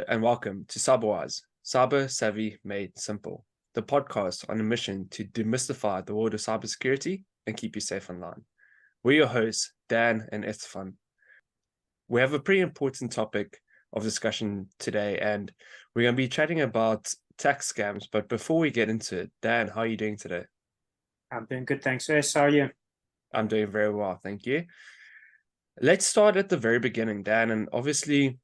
and welcome to Cyberwise, Cyber Savvy Made Simple, the podcast on a mission to demystify the world of cybersecurity and keep you safe online. We're your hosts, Dan and Estefan. We have a pretty important topic of discussion today, and we're going to be chatting about tax scams. But before we get into it, Dan, how are you doing today? I'm doing good, thanks. How are you? I'm doing very well, thank you. Let's start at the very beginning, Dan, and obviously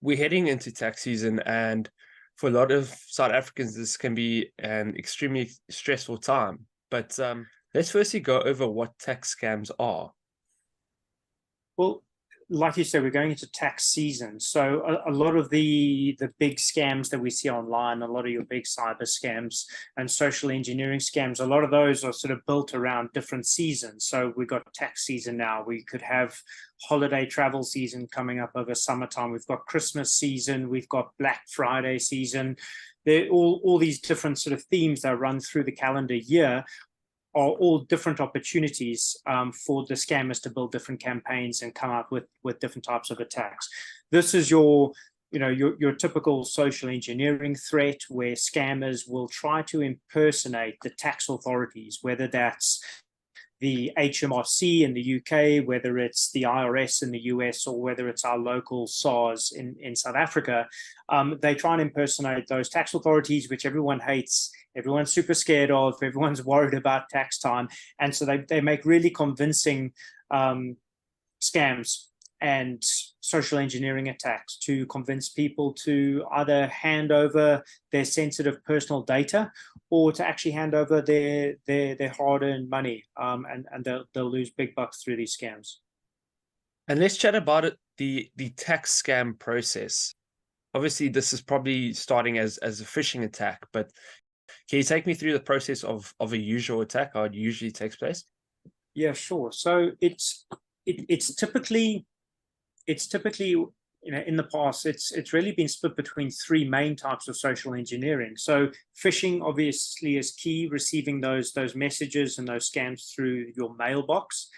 we're heading into tax season, and for a lot of South Africans, this can be an extremely stressful time. But let's firstly go over what tax scams are. Well, like you said, we're going into tax season. So a lot of the big scams that we see online, a lot of your big cyber scams and social engineering scams, a lot of those are sort of built around different seasons. So we've got tax season now. We could have holiday travel season coming up over summertime. We've got Christmas season. We've got Black Friday season. They're all these different sort of themes that run through the calendar year are all different opportunities for the scammers to build different campaigns and come up with different types of attacks. This is your typical social engineering threat where scammers will try to impersonate the tax authorities, whether that's the HMRC in the UK, whether it's the IRS in the US, or whether it's our local SARS in South Africa. They try and impersonate those tax authorities, which everyone hates, everyone's super scared of, everyone's worried about tax time. And so they make really convincing scams and social engineering attacks to convince people to either hand over their sensitive personal data or to actually hand over their hard-earned money, and they'll lose big bucks through these scams. And let's chat about it, the tax scam process. Obviously, this is probably starting as a phishing attack, but can you take me through the process of a usual attack, how it usually takes place? Yeah, sure. So it's typically, in the past, it's really been split between three main types of social engineering. So phishing obviously is key, receiving those messages and those scams through your mailbox.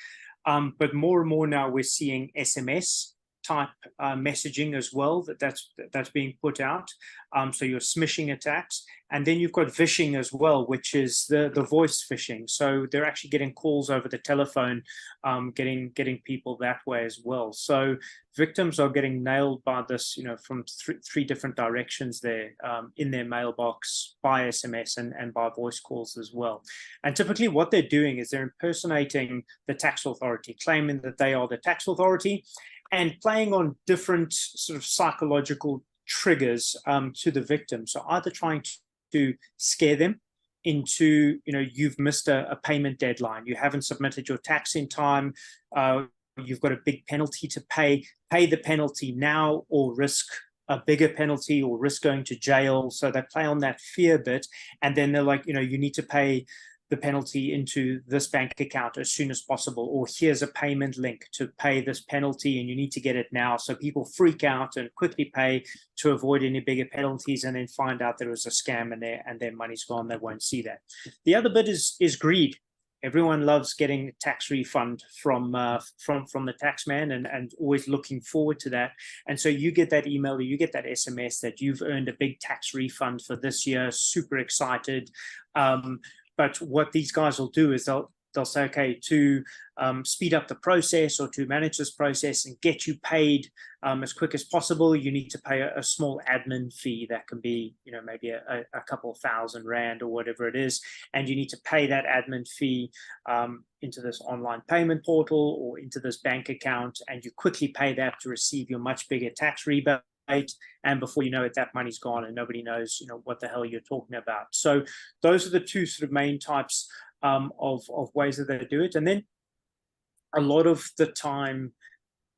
But more and more now we're seeing SMS type messaging as well, that's being put out. So your smishing attacks. And then you've got vishing as well, which is the voice phishing. So they're actually getting calls over the telephone, getting people that way as well. So victims are getting nailed by this, from three different directions there, in their mailbox, by SMS and by voice calls as well. And typically what they're doing is they're impersonating the tax authority, claiming that they are the tax authority, and playing on different sort of psychological triggers to the victim. So either trying to scare them into, you've missed a payment deadline, you haven't submitted your tax in time, you've got a big penalty to pay the penalty now or risk a bigger penalty or risk going to jail. So they play on that fear bit, and then they're like, you need to pay the penalty into this bank account as soon as possible, or here's a payment link to pay this penalty and you need to get it now. So people freak out and quickly pay to avoid any bigger penalties, and then find out there was a scam and their money's gone. They won't see that. The other bit is greed. Everyone loves getting a tax refund from the tax man, and always looking forward to that. And so you get that email or you get that SMS that you've earned a big tax refund for this year, super excited. But what these guys will do is they'll say, okay, to speed up the process or to manage this process and get you paid as quick as possible, you need to pay a small admin fee that can be, maybe a couple of $1,000 or whatever it is. And you need to pay that admin fee into this online payment portal or into this bank account. And you quickly pay that to receive your much bigger tax rebate. And before you know it, that money's gone and nobody knows, what the hell you're talking about. So those are the two sort of main types of ways that they do it. And then a lot of the time,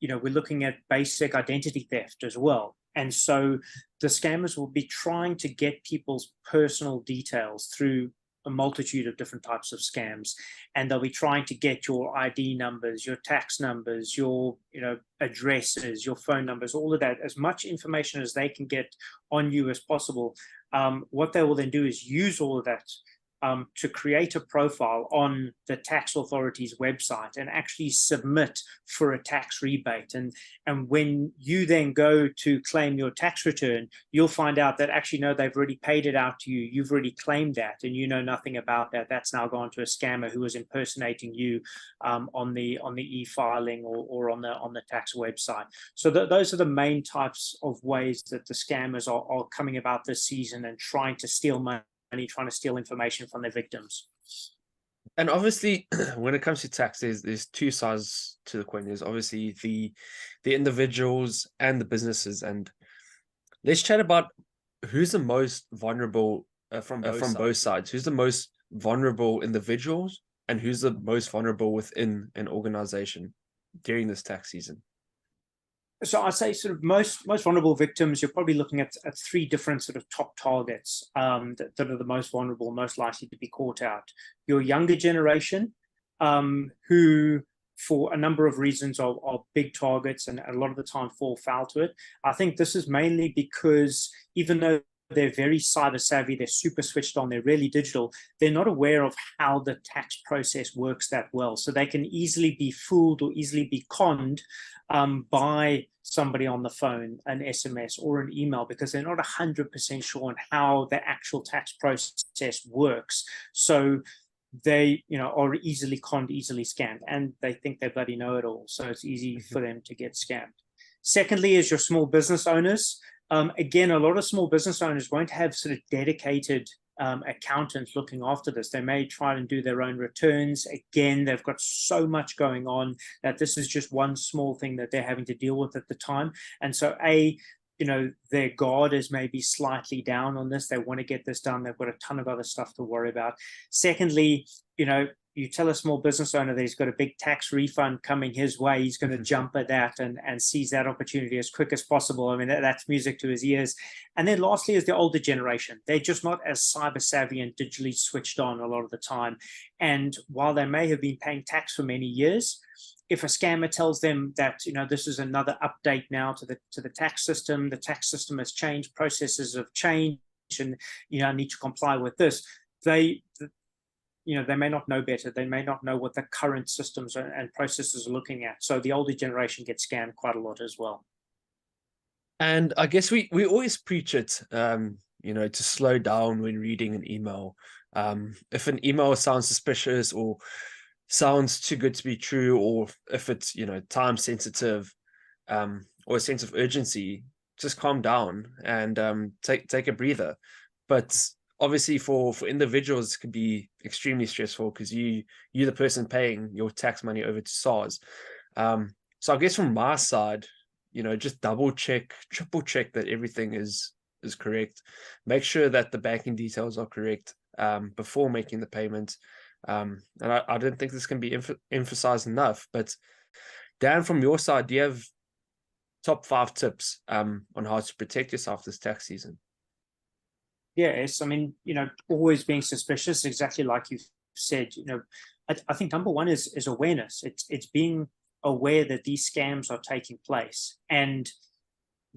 we're looking at basic identity theft as well. And so the scammers will be trying to get people's personal details through a multitude of different types of scams, and they'll be trying to get your ID numbers, your tax numbers, your addresses, your phone numbers, all of that, as much information as they can get on you as possible. What they will then do is use all of that to create a profile on the tax authority's website and actually submit for a tax rebate. And when you then go to claim your tax return, you'll find out that actually, no, they've already paid it out to you. You've already claimed that, and you know nothing about that. That's now gone to a scammer who was impersonating you on the e-filing or on the tax website. So those are the main types of ways that the scammers are coming about this season and trying to steal money, trying to steal information from their victims. And obviously, when it comes to tax, there's two sides to the coin. There's obviously the individuals and the businesses. And let's chat about who's the most vulnerable from both sides. Who's the most vulnerable individuals and who's the most vulnerable within an organization during this tax season? So I'd say sort of most vulnerable victims, you're probably looking at three different sort of top targets that are the most vulnerable, most likely to be caught out. Your younger generation, who for a number of reasons are big targets and a lot of the time fall foul to it. I think this is mainly because even though they're very cyber savvy, they're super switched on, they're really digital, they're not aware of how the tax process works that well. So they can easily be fooled or easily be conned by somebody on the phone, an SMS or an email, because they're not 100% sure on how the actual tax process works. So they, are easily conned, easily scammed, and they think they bloody know it all. So it's easy for them to get scammed. Secondly is your small business owners. Again, a lot of small business owners won't have sort of dedicated accountants looking after this. They may try and do their own returns. Again, they've got so much going on that this is just one small thing that they're having to deal with at the time. And so their guard is maybe slightly down on this. They want to get this done. They've got a ton of other stuff to worry about. Secondly, you tell a small business owner that he's got a big tax refund coming his way, he's going to jump at that and seize that opportunity as quick as possible. I mean, that's music to his ears. And then lastly is the older generation. They're just not as cyber savvy and digitally switched on a lot of the time. And while they may have been paying tax for many years, if a scammer tells them that, this is another update now to the tax system has changed, processes have changed, and, I need to comply with this, they may not know better. They may not know what the current systems and processes are looking at. So the older generation gets scammed quite a lot as well. And I guess we always preach it, to slow down when reading an email. If an email sounds suspicious or sounds too good to be true, or if it's, time sensitive, or a sense of urgency, just calm down and take a breather. But obviously for individuals, it can be extremely stressful because you're the person paying your tax money over to SARS. So I guess from my side, just double check, triple check that everything is correct. Make sure that the banking details are correct before making the payment. And I don't think this can be emphasized enough. But Dan, from your side, do you have top 5 tips on how to protect yourself this tax season? Yes, I mean, always being suspicious, exactly like you've said. I think number one is awareness. It's being aware that these scams are taking place, and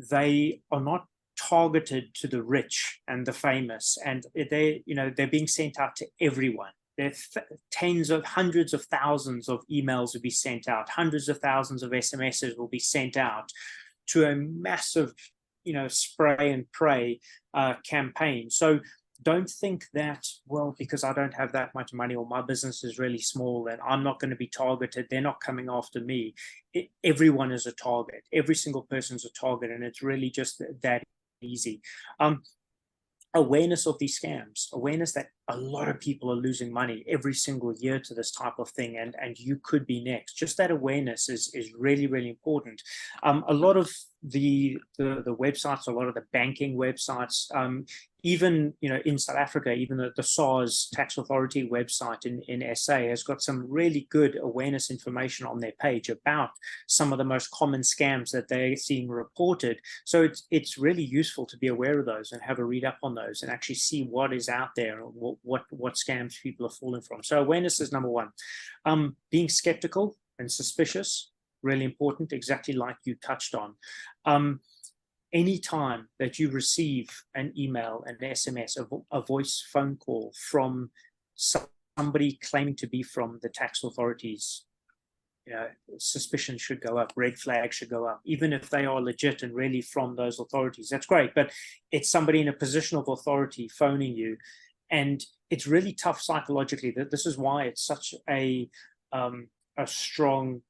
they are not targeted to the rich and the famous, and they're being sent out to everyone. There are hundreds of thousands of emails will be sent out, hundreds of thousands of SMSs will be sent out to a massive spray and pray campaign. So don't think that, well, because I don't have that much money or my business is really small and I'm not going to be targeted, they're not coming after me. Everyone is a target. Every single person's a target, and it's really just that easy. Awareness of these scams, awareness that a lot of people are losing money every single year to this type of thing, and you could be next. Just that awareness is really, really important. A lot of the websites, a lot of the banking websites, even in South Africa, even the SARS tax authority website in SA has got some really good awareness information on their page about some of the most common scams that they're seeing reported. So it's really useful to be aware of those and have a read up on those and actually see what is out there, what scams people are falling from. So awareness is number one. Being skeptical and suspicious, really important, exactly like you touched on. Anytime that you receive an email, an SMS, a voice phone call from somebody claiming to be from the tax authorities, suspicion should go up, red flag should go up, even if they are legit and really from those authorities. That's great, but it's somebody in a position of authority phoning you, and it's really tough psychologically. That this is why it's such a strong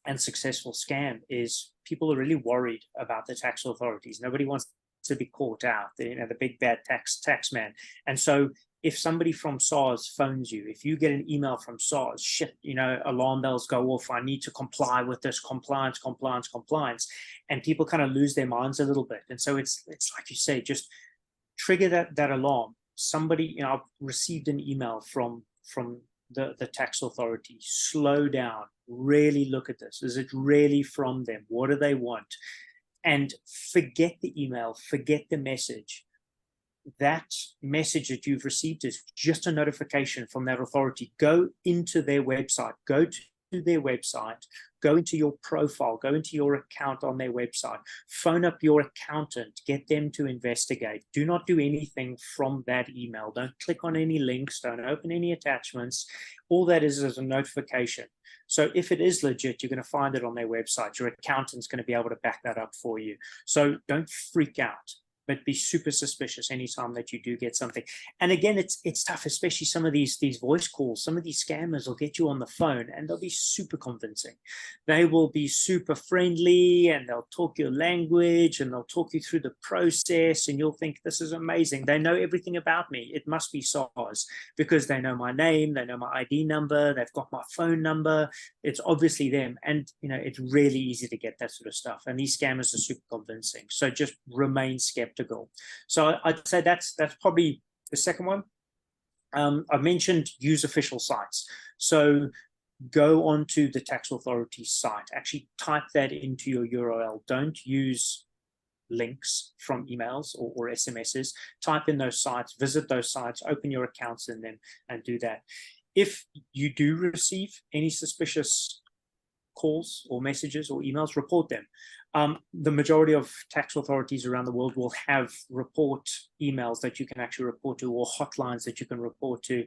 and successful scam. Is people are really worried about the tax authorities. Nobody wants to be caught out, the big bad tax man. And so if somebody from SARS phones you, if you get an email from SARS, shit, alarm bells go off. I need to comply with this, compliance. And people kind of lose their minds a little bit. And so it's like you say, just trigger that alarm. Somebody, I've received an email from the tax authority. Slow down, really look at this. Is it really from them? What do they want? And forget the email, forget the message. That message that you've received is just a notification from that authority. Go into their website, go to their website, go into your profile, go into your account on their website, phone up your accountant, get them to investigate. Do not do anything from that email. Don't click on any links, don't open any attachments. All that is a notification. So if it is legit, you're going to find it on their website. Your accountant's going to be able to back that up for you. So don't freak out, but be super suspicious anytime that you do get something. And again, it's tough, especially some of these voice calls. Some of these scammers will get you on the phone and they'll be super convincing. They will be super friendly and they'll talk your language and they'll talk you through the process, and you'll think, this is amazing. They know everything about me. It must be SARS, because they know my name, they know my ID number, they've got my phone number. It's obviously them. And it's really easy to get that sort of stuff. And these scammers are super convincing. So just remain skeptical. So I'd say that's probably the second one. I've mentioned use official sites. So go onto the tax authority site, actually type that into your URL. Don't use links from emails or SMSs. Type in those sites, visit those sites, open your accounts in them, and do that. If you do receive any suspicious calls or messages or emails, report them. The majority of tax authorities around the world will have report emails that you can actually report to, or hotlines that you can report to.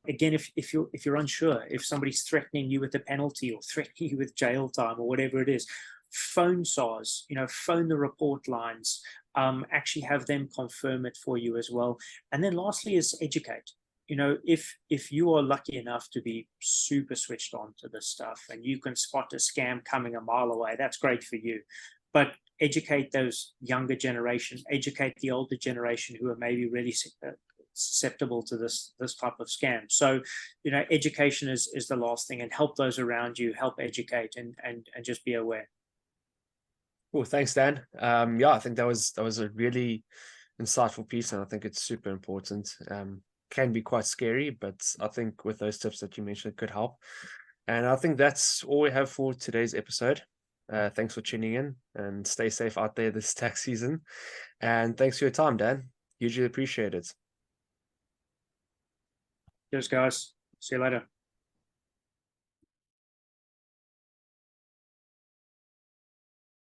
Again, if you're unsure, if somebody's threatening you with a penalty or threatening you with jail time or whatever it is, phone SARS, phone the report lines, actually have them confirm it for you as well. And then lastly is educate. If you are lucky enough to be super switched on to this stuff and you can spot a scam coming a mile away, that's great for you. But educate those younger generation, educate the older generation who are maybe really susceptible to this type of scam. So, education is the last thing, and help those around you, help educate and just be aware. Well, thanks, Dan. Yeah, I think that was a really insightful piece, and I think it's super important. Can be quite scary, but I think with those tips that you mentioned, it could help. And I think that's all we have for today's episode. Thanks for tuning in, and stay safe out there this tax season. And thanks for your time, Dan. Hugely appreciate it. Cheers, guys. See you later.